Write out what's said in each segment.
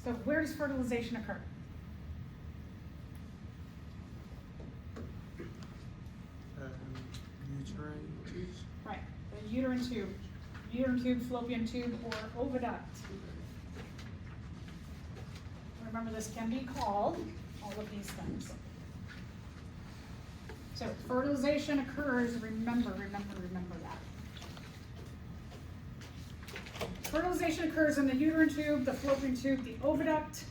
So where does fertilization occur? Uterine tubes. Right, the uterine tube, fallopian tube, or oviduct. Remember, this can be called all of these things. So fertilization occurs, remember that. Fertilization occurs in the uterine tube, the fallopian tube, the oviduct.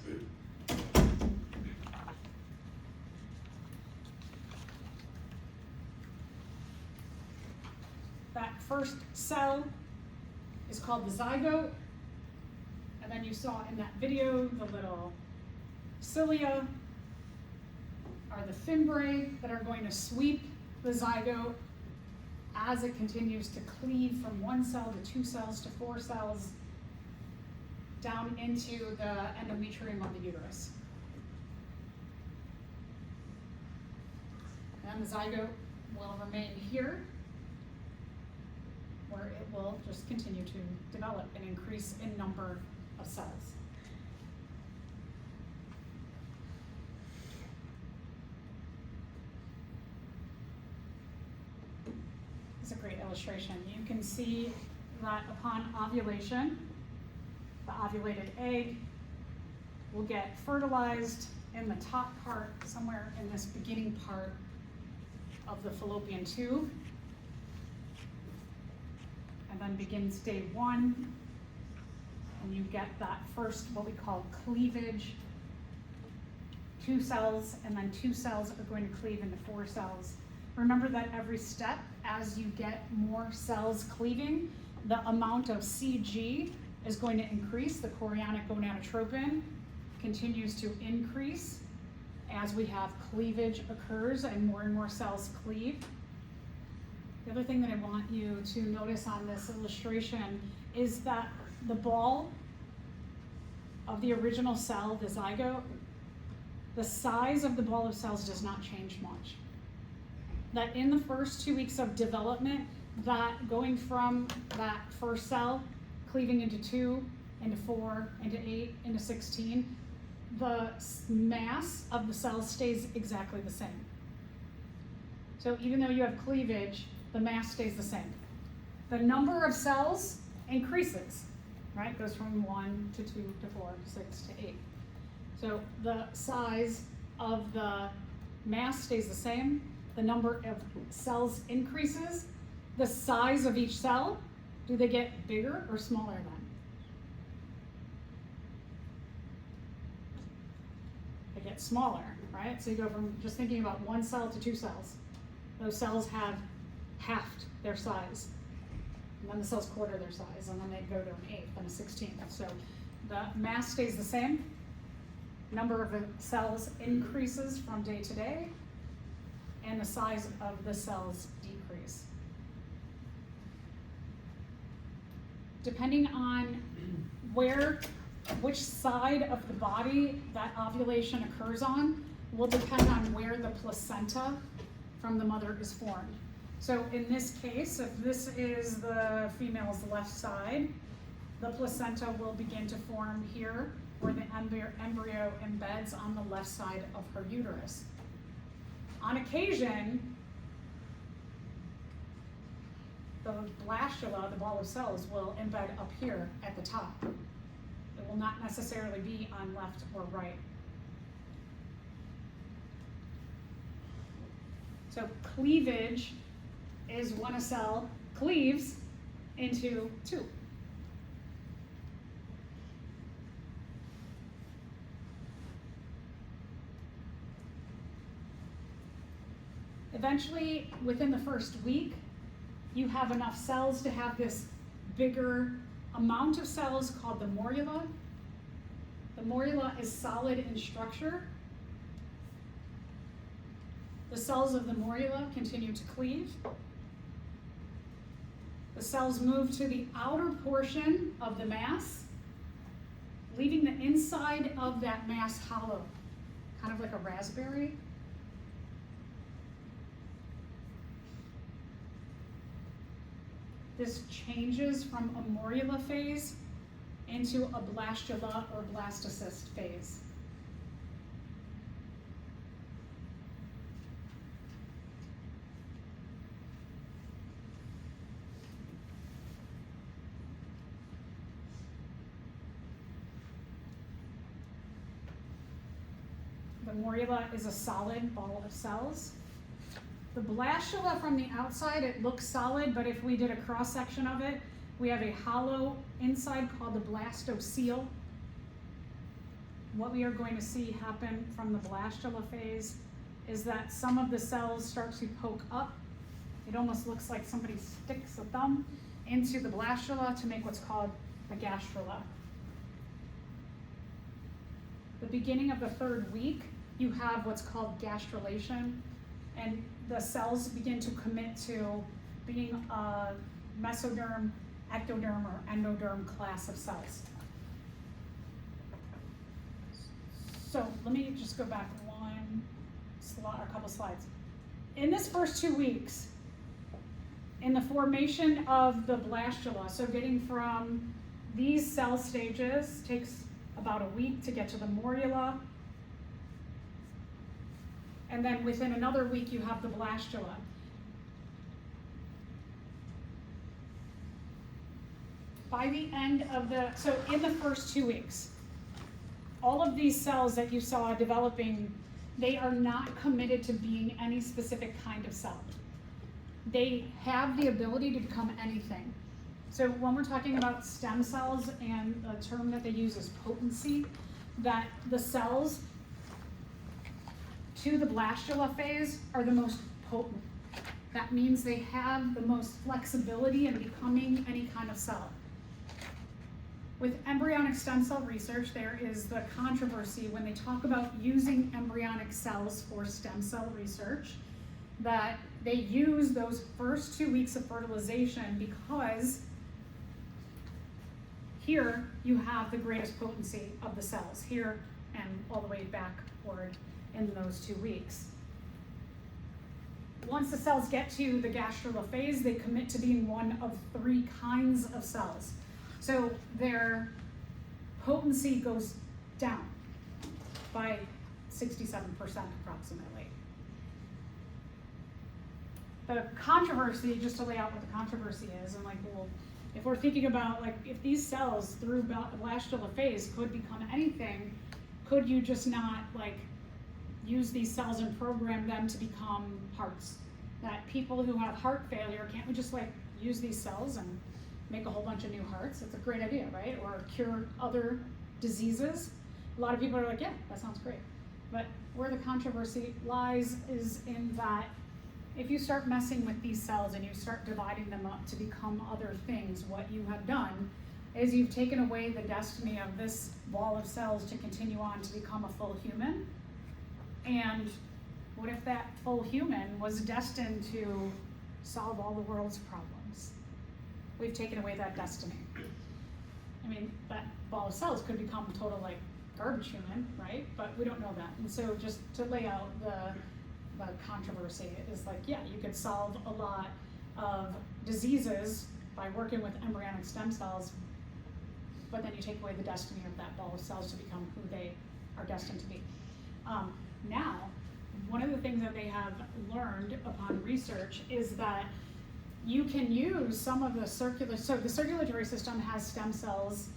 That first cell is called the zygote. And then you saw in that video the little cilia are the fimbriae that are going to sweep the zygote as it continues to cleave from one cell to two cells to four cells down into the endometrium of the uterus. And the zygote will remain here, where it will just continue to develop and increase in number of cells. This is a great illustration. You can see that upon ovulation, the ovulated egg will get fertilized in the top part, somewhere in this beginning part of the fallopian tube, and then begins day one, and you get that first, what we call cleavage, 2 cells, and then 2 cells are going to cleave into 4 cells. Remember that every step, as you get more cells cleaving, the amount of CG is going to increase. The chorionic gonadotropin continues to increase as we have cleavage occurs and more cells cleave. The other thing that I want you to notice on this illustration is that the ball of the original cell, the zygote, the size of the ball of cells does not change much. That in the first 2 weeks of development, that going from that first cell, cleaving into 2, into 4, into 8, into 16, the mass of the cells stays exactly the same. So even though you have cleavage, the mass stays the same. The number of cells increases, right? It goes from 1 to 2 to 4 to 6 to 8. So the size of the mass stays the same. The number of cells increases. The size of each cell, do they get bigger or smaller then? They get smaller, right? So you go from just thinking about 1 cell to 2 cells. Those cells have halved their size. And then the cells quarter their size, and then they go to an 1/8 and a 16th. So the mass stays the same. Number of cells increases from day to day, and the size of the cells decrease. Depending on which side of the body that ovulation occurs on will depend on where the placenta from the mother is formed. So in this case, if this is the female's left side, the placenta will begin to form here where the embryo embeds on the left side of her uterus. On occasion, the blastula, the ball of cells, will embed up here at the top. It will not necessarily be on left or right. So cleavage is when a cell cleaves into 2. Eventually, within the first week, you have enough cells to have this bigger amount of cells called the morula. The morula is solid in structure. The cells of the morula continue to cleave. The cells move to the outer portion of the mass, leaving the inside of that mass hollow, kind of like a raspberry. This changes from a morula phase into a blastula or blastocyst phase. The morula is a solid ball of cells. The blastula from the outside, it looks solid, but if we did a cross section of it, we have a hollow inside called the blastocele. What we are going to see happen from the blastula phase is that some of the cells start to poke up. It almost looks like somebody sticks a thumb into the blastula to make what's called a gastrula. The beginning of the third week, you have what's called gastrulation, and the cells begin to commit to being a mesoderm, ectoderm, or endoderm class of cells. So let me just go back one slide, or a couple slides. In this first 2 weeks, in the formation of the blastula, so getting from these cell stages takes about a week to get to the morula, and then within another week you have the blastula. By the end of so in the first 2 weeks, all of these cells that you saw developing, they are not committed to being any specific kind of cell. They have the ability to become anything. So when we're talking about stem cells, and the term that they use is potency, that the cells to the blastula phase are the most potent. That means they have the most flexibility in becoming any kind of cell. With embryonic stem cell research, there is the controversy when they talk about using embryonic cells for stem cell research, that they use those first 2 weeks of fertilization because here you have the greatest potency of the cells, here and all the way backward in those 2 weeks. Once the cells get to the gastrula phase, they commit to being one of 3 kinds of cells. So their potency goes down by 67% approximately. The controversy, just to lay out what the controversy is, and like, well, if we're thinking about like if these cells through blastula phase could become anything, could you just not like use these cells and program them to become hearts? That people who have heart failure, can't we just like use these cells and make a whole bunch of new hearts? It's a great idea, right? Or cure other diseases. A lot of people are like, yeah, that sounds great. But where the controversy lies is in that if you start messing with these cells and you start dividing them up to become other things, what you have done is you've taken away the destiny of this ball of cells to continue on to become a full human. And what if that full human was destined to solve all the world's problems? We've taken away that destiny. I mean, that ball of cells could become total like garbage human, right? But we don't know that. And so just to lay out the controversy is like, yeah, you could solve a lot of diseases by working with embryonic stem cells, but then you take away the destiny of that ball of cells to become who they are destined to be. Now, one of the things that they have learned upon research is that you can use some of the so the circulatory system has stem cells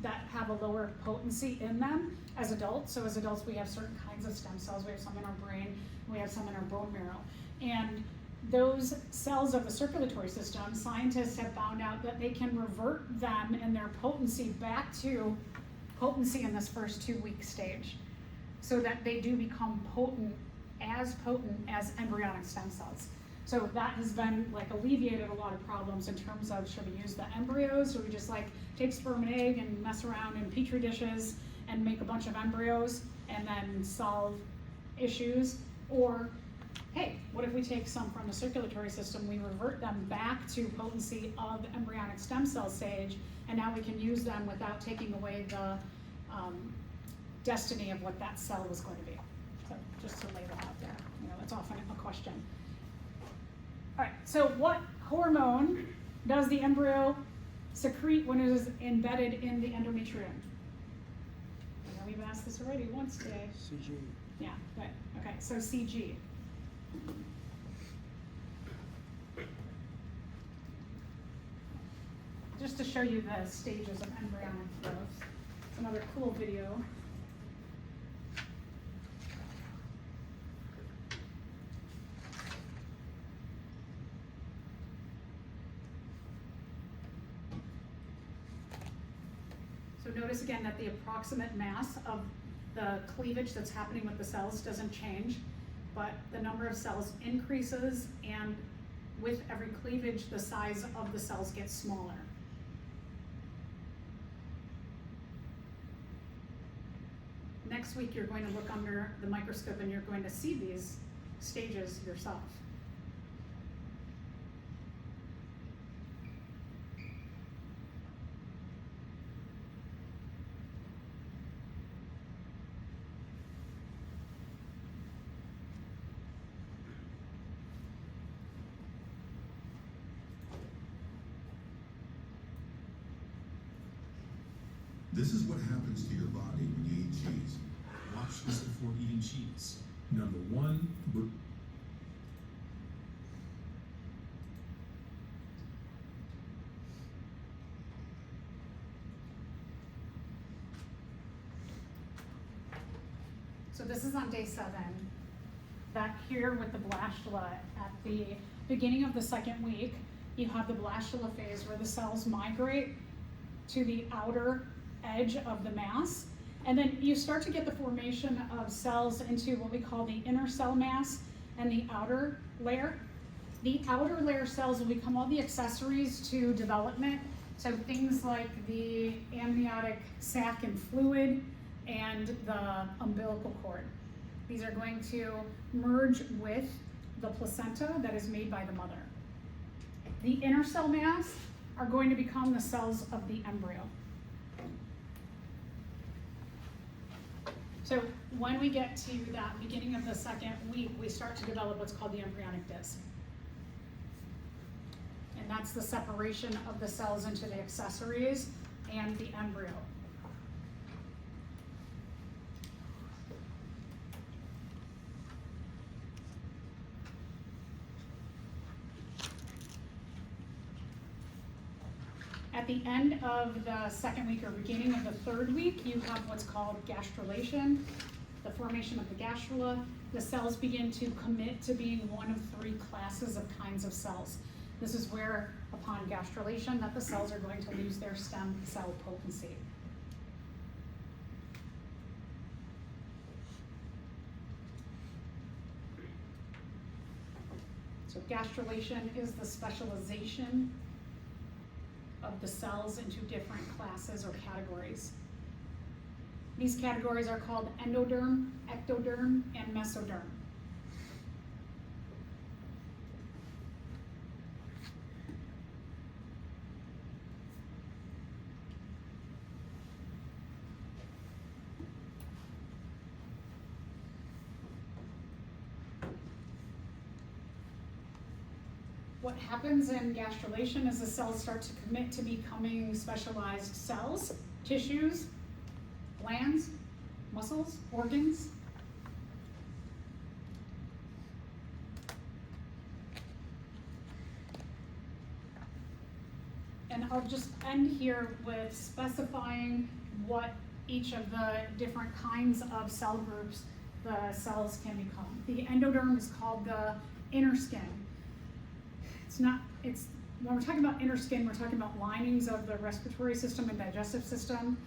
that have a lower potency in them as adults. So as adults, we have certain kinds of stem cells. We have some in our brain, we have some in our bone marrow. And those cells of the circulatory system, scientists have found out that they can revert them in their potency back to potency in this first 2 week stage, so that they do become potent as embryonic stem cells. So that has been like alleviated a lot of problems in terms of, should we use the embryos, or we just like take sperm and egg and mess around in petri dishes and make a bunch of embryos and then solve issues? Or hey, what if we take some from the circulatory system, we revert them back to potency of the embryonic stem cell stage, and now we can use them without taking away the destiny of what that cell was going to be. So just to lay that out there, that's often a question. All right, so what hormone does the embryo secrete when it is embedded in the endometrium? I know we've asked this already once today. CG. Yeah, good. Okay, so CG. Just to show you the stages of embryonic growth. It's another cool video. So notice again that the approximate mass of the cleavage that's happening with the cells doesn't change, but the number of cells increases, and with every cleavage, the size of the cells gets smaller. Next week, you're going to look under the microscope and you're going to see these stages yourself. This is what happens to your body when you eat cheese. Watch this before eating cheese. Number one, So this is on day 7. Back here with the blastula, at the beginning of the 2nd week, you have the blastula phase where the cells migrate to the outer edge of the mass. And then you start to get the formation of cells into what we call the inner cell mass and the outer layer. The outer layer cells will become all the accessories to development. So things like the amniotic sac and fluid and the umbilical cord. These are going to merge with the placenta that is made by the mother. The inner cell mass are going to become the cells of the embryo. So when we get to that beginning of the 2nd week, we start to develop what's called the embryonic disc. And that's the separation of the cells into the accessories and the embryo. At the end of the 2nd week or beginning of the 3rd week, you have what's called gastrulation, the formation of the gastrula. The cells begin to commit to being one of 3 classes of kinds of cells. This is where, upon gastrulation, that the cells are going to lose their stem cell potency. So gastrulation is the specialization of the cells into different classes or categories. These categories are called endoderm, ectoderm, and mesoderm. What happens in gastrulation is the cells start to commit to becoming specialized cells, tissues, glands, muscles, organs. And I'll just end here with specifying what each of the different kinds of cell groups the cells can become. The endoderm is called the inner skin. When we're talking about inner skin, we're talking about linings of the respiratory system and digestive system,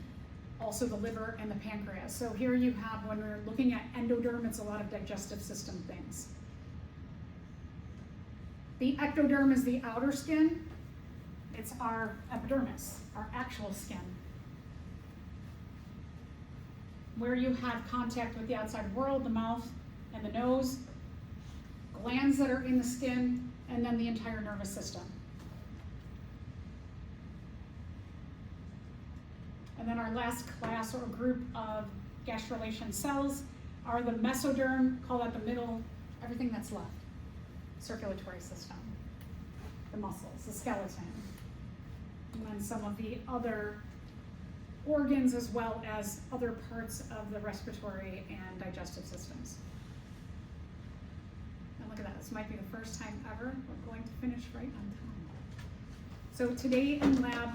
also the liver and the pancreas. So here you have, when we're looking at endoderm, it's a lot of digestive system things. The ectoderm is the outer skin. It's our epidermis, our actual skin, where you have contact with the outside world, the mouth and the nose, glands that are in the skin, and then the entire nervous system. And then our last class or group of gastrulation cells are the mesoderm, call that the middle, everything that's left. Circulatory system, the muscles, the skeleton, and then some of the other organs as well as other parts of the respiratory and digestive systems. And look at that, this might be the first time ever we're going to finish right on time. So today in lab